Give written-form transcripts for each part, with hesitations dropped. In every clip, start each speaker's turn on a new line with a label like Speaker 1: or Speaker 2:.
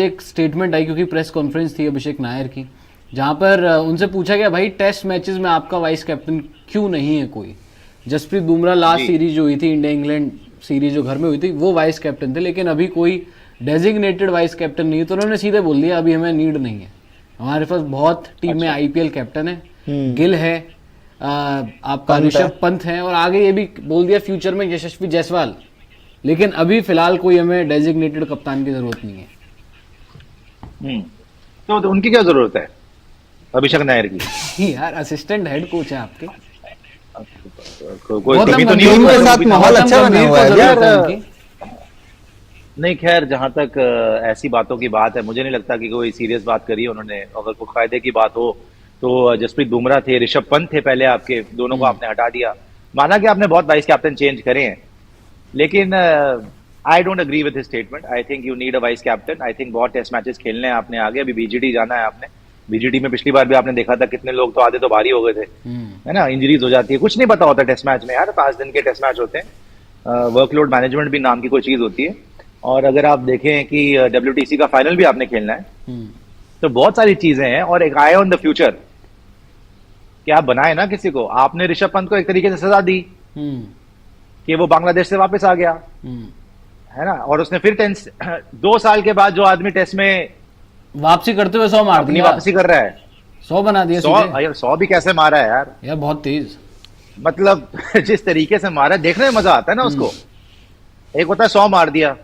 Speaker 1: एक स्टेटमेंट आई क्योंकि press conference थी अभिषेक नायर की, जहां पर उनसे पूछा गया भाई टेस्ट मैचेस में आपका वाइस कैप्टन क्यों नहीं है कोई। जसप्रीत बुमराह लास्ट सीरीज जो हुई थी इंडिया इंग्लैंड सीरीज जो घर में हुई थी वो वाइस कैप्टन थे, लेकिन अभी कोई डेजिग्नेटेड वाइस कैप्टन नहीं है। तो उन्होंने सीधे बोल दिया अभी हमें नीड नहीं है, हमारे पास बहुत टीम में आईपीएल कैप्टन है, गिल है, आपका ऋषभ पंत है, और आगे ये भी बोल दिया फ्यूचर में यशस्वी जायसवाल, लेकिन अभी फिलहाल कोई हमें डेजिग्नेटेड कप्तान की जरूरत नहीं है।
Speaker 2: तो उनकी क्या जरूरत है अभिषेक नायर की?
Speaker 1: यार असिस्टेंट हेड कोच है आपके,
Speaker 2: कोई कमी तो नहीं
Speaker 3: टीम के
Speaker 2: होगी?
Speaker 3: साथ माहौल अच्छा बना हुआ है
Speaker 2: यार। नहीं खैर, जहां तक ऐसी बातों की बात है, मुझे नहीं लगता कि कोई सीरियस बात करी है उन्होंने। अगर कोई फायदे की बात हो तो जसप्रीत बुमराह थे, ऋषभ पंत थे पहले आपके, दोनों को आपने हटा दिया। माना कि आपने बहुत वाइस कैप्टन चेंज करे हैं, लेकिन I don't agree with his statement. I think you need a vice captain. I think बहुत टेस्ट मैचेस खेलने हैं आपने आगे, अभी बीजीडी जाना है आपने। बीजीडी में पिछली बार भी आपने देखा था कितने लोग तो आधे तो भारी हो गए थे, है ना, इंजरीज हो जाती है, कुछ नहीं पता होता टेस्ट मैच में यार, 5 दिन के टेस्ट मैच होते हैं। वर्कलोड मैनेजमेंट भी नाम की कोई चीज होती है। और अगर आप देखें कि WTC का फाइनल भी आपने खेलना है, तो बहुत सारी चीजें हैं। और एक आई ऑन द फ्यूचर कि आप बनाए ना किसी को, आपने ऋषभ पंत को एक तरीके से सजा दी कि वो बांग्लादेश से वापस आ गया, है ना, और उसने फिर 2 साल के बाद जो आदमी टेस्ट में
Speaker 1: वापसी करते हुए 100 मार दिया,
Speaker 2: वापसी कर रहा है,
Speaker 1: 100 बना दिया।
Speaker 2: 100 भी कैसे मारा है यार
Speaker 1: बहुत तेज,
Speaker 2: मतलब जिस तरीके से मारा, देखने में मजा आता है ना उसको। एक होता है 100 मार दिया,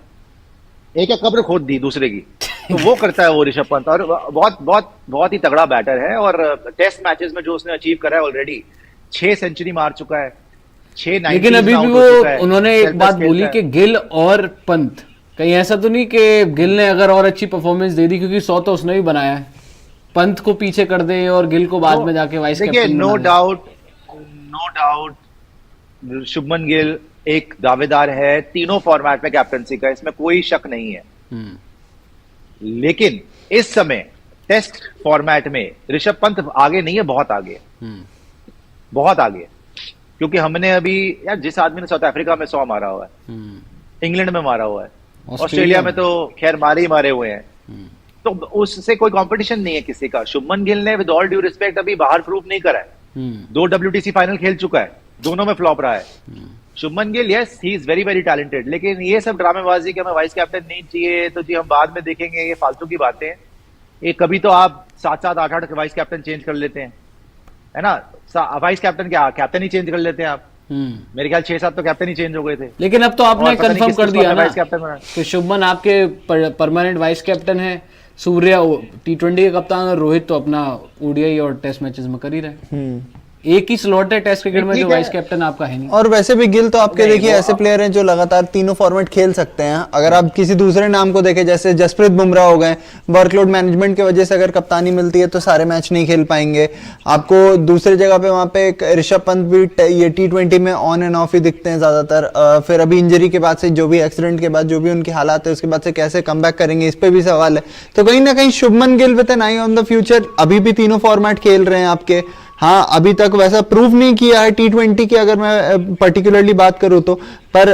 Speaker 2: एक कब्र खोद दी दूसरे की, तो वो करता है वो ऋषभ पंत। और बहुत बहुत बहुत ही तगड़ा बैटर है, और टेस्ट मैचेस में जो उसने अचीव करा है ऑलरेडी, 6 सेंचुरी मार चुका है, 6
Speaker 1: लेकिन अभी भी वो उन्होंने एक बात बोली कि गिल और पंत, कहीं ऐसा तो नहीं कि गिल ने अगर और अच्छी परफॉर्मेंस दे दी, क्योंकि 100 तो उसने भी बनाया है, पंत को पीछे कर दे और गिल को बाद में जाके vice captain.
Speaker 2: No doubt Shubman Gill एक दावेदार है तीनों फॉर्मेट में कैप्टनसी का, इसमें कोई शक नहीं है। लेकिन इस समय टेस्ट फॉर्मेट में ऋषभ पंत आगे नहीं है, बहुत आगे है, बहुत आगे। क्योंकि हमने अभी यार, जिस आदमी ने साउथ अफ्रीका में 100 मारा हुआ है, इंग्लैंड में मारा हुआ है, ऑस्ट्रेलिया में तो खैर मारे हुए हैं, तो उससे कोई कंपटीशन नहीं है किसी का। शुभमन गिल ने विद ऑल ड्यू रिस्पेक्ट अभी बाहर प्रूफ नहीं करा है, 2 WTC फाइनल खेल चुका है, दोनों में फ्लॉप रहा है। Shubman Gill yes he is very very talented, लेकिन ये सब ड्रामेबाजी कि हमें वाइस कैप्टन नहीं चाहिए, तो जी हम बाद में देखेंगे, ये फालतू की बातें हैं। ये कभी तो आप 7-7 8-8 वाइस कैप्टन चेंज कर लेते हैं, है ना, वाइस कैप्टन क्या कैप्टन ही चेंज कर लेते हैं आप। मेरे ख्याल 6-7 तो कैप्टन ही चेंज हो गए थे।
Speaker 1: लेकिन अब तो आपने कंफर्म कर दिया ना कि शुभमन आपके परमानेंट वाइस कैप्टन है, सूर्या T20 के कप्तान, और रोहित तो अपना ODI और टेस्ट मैचेस में कर ही रहे। एक ही स्लॉट है टेस्ट क्रिकेट में जो वाइस कैप्टन आपका है नहीं।
Speaker 3: और वैसे भी गिल तो आपके देखिए ऐसे प्लेयर हैं जो लगातार तीनों फॉर्मेट खेल सकते हैं। अगर आप किसी दूसरे नाम को देखें, जैसे जसप्रीत बुमराह हो गए, वर्कलोड मैनेजमेंट की वजह से अगर कप्तानी मिलती है तो सारे मैच नहीं खेल पाएंगे। आपको दूसरी जगह पे वहां पे एक ऋषभ पंत भी ये T20 में ऑन एंड ऑफ ही दिखते हैं ज्यादातर। फिर अभी इंजरी के बाद से, जो भी एक्सीडेंट के बाद जो भी उनके हालात है, उसके बाद से कैसे कमबैक करेंगे, इस पे भी सवाल है। तो कहीं ना कहीं Shubman Gill with an eye on the future अभी भी तीनों फॉर्मेट खेल रहे हैं आपके। हाँ, अभी तक वैसा प्रूव नहीं किया है T20 की, अगर मैं पर्टिकुलरली बात करूं तो, पर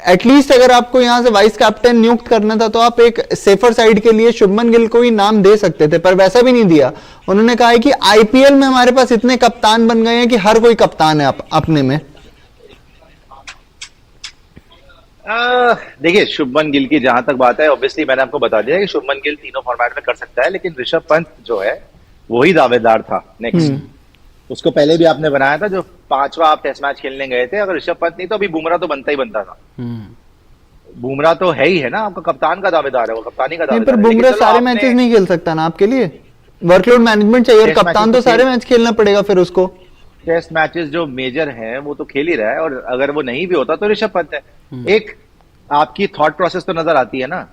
Speaker 3: एटलीस्ट अगर आपको यहां से वाइस कैप्टन नियुक्त करना था तो आप एक सेफर साइड के लिए शुभमन गिल को ही नाम दे सकते थे, पर वैसा भी नहीं दिया। उन्होंने कहा है कि IPL में हमारे पास इतने कप्तान बन गए हैं कि हर कोई कप्तान है अपने में।
Speaker 2: देखिए, शुभमन गिल की जहां तक बात है, ऑब्वियसली मैंने आपको बता दिया कि शुभमन गिल तीनों फॉर्मेट में कर सकता है, लेकिन ऋषभ पंत जो है वही दावेदार था नेक्स्ट। उसको पहले भी आपने बनाया था, जो 5वां आप टेस्ट मैच खेलने गए थे। अगर ऋषभ पंत नहीं तो अभी बुमराह तो बनता ही बनता था। बुमराह तो है ही है ना आपका कप्तान का दावेदार है, वो कप्तानी का दावेदार है।
Speaker 3: पर बुमराह सारे मैचेस नहीं खेल सकता ना आपके लिए, वर्कलोड मैनेजमेंट चाहिए, और कप्तान तो सारे मैच खेलना पड़ेगा फिर उसको।
Speaker 2: टेस्ट मैचेस जो मेजर हैं वो तो खेल ही रहा है, और अगर वो नहीं भी होता तो ऋषभ पंत है। एक आपकी थॉट प्रोसेस तो नजर आती है ना।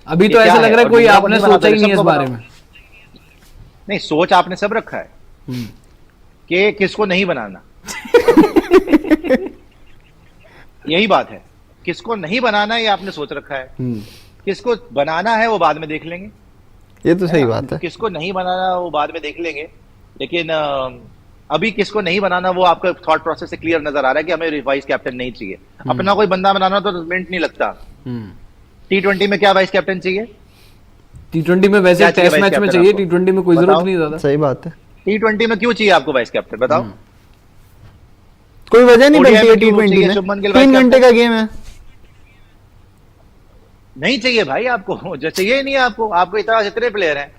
Speaker 1: अभी तो ऐसा लग रहा है कोई आपने सोचा ही नहीं इस बारे में।
Speaker 2: नहीं, सोच आपने सब रखा है कि किसको नहीं बनाना। यही बात है, किसको नहीं बनाना ये आपने सोच रखा है। किसको बनाना है वो बाद में देख लेंगे,
Speaker 3: ये तो सही बात है।
Speaker 2: किसको नहीं बनाना वो बाद में देख लेंगे, लेकिन अभी किसको नहीं बनाना वो आपका थॉट प्रोसेस से क्लियर नजर आ रहा है कि हमें वाइस कैप्टन नहीं चाहिए। अपना कोई बंदा बनाना तो मिनट नहीं लगता। T20 में क्या वाइस कैप्टन चाहिए?
Speaker 1: T20 में वैसे
Speaker 2: क्या चाहिए
Speaker 1: टेस्ट
Speaker 2: vice
Speaker 1: मैच में
Speaker 2: captain
Speaker 1: चाहिए,
Speaker 2: आपको?
Speaker 1: T20 में कोई जरूरत
Speaker 2: बताओ।
Speaker 1: नहीं ज्यादा।
Speaker 3: सही बात है,
Speaker 2: T20 में क्यों चाहिए आपको वाइस कैप्टन, बताओ।
Speaker 3: कोई वजह नहीं
Speaker 2: ODI
Speaker 3: बनती है
Speaker 2: में क्यों
Speaker 3: T20
Speaker 2: चाहिए शुभमन
Speaker 3: में,
Speaker 2: गिल
Speaker 3: 3
Speaker 2: vice
Speaker 3: घंटे
Speaker 2: captain?
Speaker 3: का गेम है।
Speaker 2: नहीं चाहिए भाई आपको, जो चाहिए ही नहीं है आपको, आपको इतना जितने प्लेयर हैं।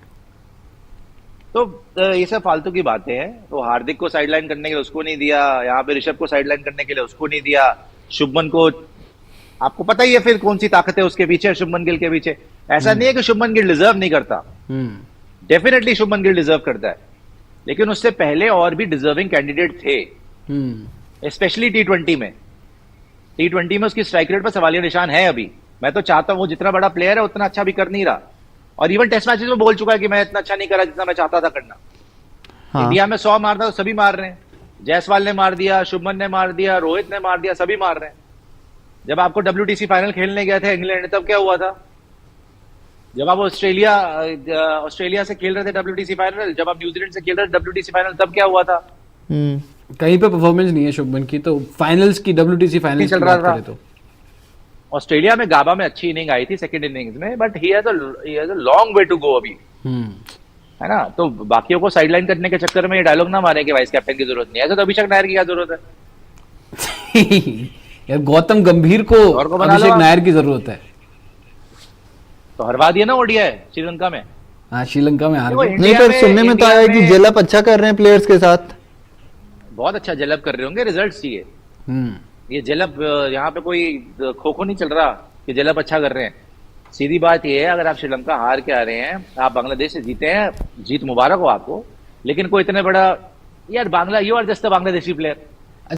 Speaker 2: तो ये सब फालतू की बातें हैं। तो हार्दिक को साइडलाइन करने के लिए उसको नहीं दिया, यहाँ पे ऋषभ को साइडलाइन करने के लिए उसको नहीं दिया, शुभमन को, आपको पता ही है फिर कौन सी ताकत है उसके पीछे, शुभमन गिल के पीछे। ऐसा नहीं है कि शुभमन गिल डिजर्व नहीं करता,
Speaker 1: हम्म
Speaker 2: डेफिनेटली शुभमन गिल डिजर्व करता है, लेकिन उससे पहले और भी डिजर्विंग कैंडिडेट थे,
Speaker 1: हम्म
Speaker 2: स्पेशली T20 में। T20 में उसकी स्ट्राइक रेट पर सवालिया निशान है अभी। मैं तो चाहता हूं वो जितना बड़ा प्लेयर है उतना अच्छा भी कर नहीं रहा, और इवन टेस्ट मैचेस में बोल चुका है कि मैं इतना अच्छा नहीं करा जितना मैं चाहता था करना।
Speaker 3: हाँ
Speaker 2: इंडिया में 100 मारना तो सभी मार रहे हैं, जायसवाल ने मार दिया, शुभमन ने मार दिया, रोहित ने मार दिया, सभी मार रहे हैं। जब आपको WTC फाइनल खेलने गए थे इंग्लैंड, तब क्या हुआ था? जब आप ऑस्ट्रेलिया से खेल रहे थे WTC फाइनल, जब आप न्यूजीलैंड से खेल रहे थे WTC फाइनल, तब क्या हुआ था?
Speaker 1: कहीं पे परफॉर्मेंस नहीं है शुभमन की, तो फाइनल्स की, WTC फाइनल्स
Speaker 2: चल
Speaker 1: की
Speaker 2: रहा
Speaker 1: बात
Speaker 2: था।
Speaker 1: करें तो
Speaker 2: ऑस्ट्रेलिया में गाबा में अच्छी इनिंग आई थी सेकंड इनिंग्स में, but he has a long way to go अभी,
Speaker 1: हम्म
Speaker 2: है ना। तो बाकियों को साइडलाइन करने के चक्कर में ये डायलॉग ना मारे कि वाइस कैप्टन की जरूरत नहीं है। ऐसा तो अभिषेक नायर की क्या जरूरत है?
Speaker 1: यार गौतम गंभीर को
Speaker 2: और को बना लो
Speaker 1: अभिषेक
Speaker 2: आप।
Speaker 1: नायर की जरूरत है।
Speaker 2: तो हरवा दिया ना ODI श्रीलंका में।
Speaker 1: हाँ, श्रीलंका में हार
Speaker 2: देखो,
Speaker 1: गए।
Speaker 3: नहीं, पर सुनने में तो आया है कि जेलअप अच्छा कर रहे हैं प्लेयर्स के साथ।
Speaker 2: बहुत अच्छा जेलअप कर रहे होंगे, रिजल्ट चाहिए।
Speaker 1: हम्म
Speaker 2: ये जेलअप यहाँ पे कोई खो नहीं चल रहा कि जेलअप अच्छा कर रहे हैं। सीधी बात ये है, अगर आप श्रीलंका हार के आ रहे हैं, आप बांग्लादेश से जीते हैं, जीत मुबारक हो आपको, लेकिन कोई इतने बड़ा, यार Bangla, you are just a Bangladeshi player,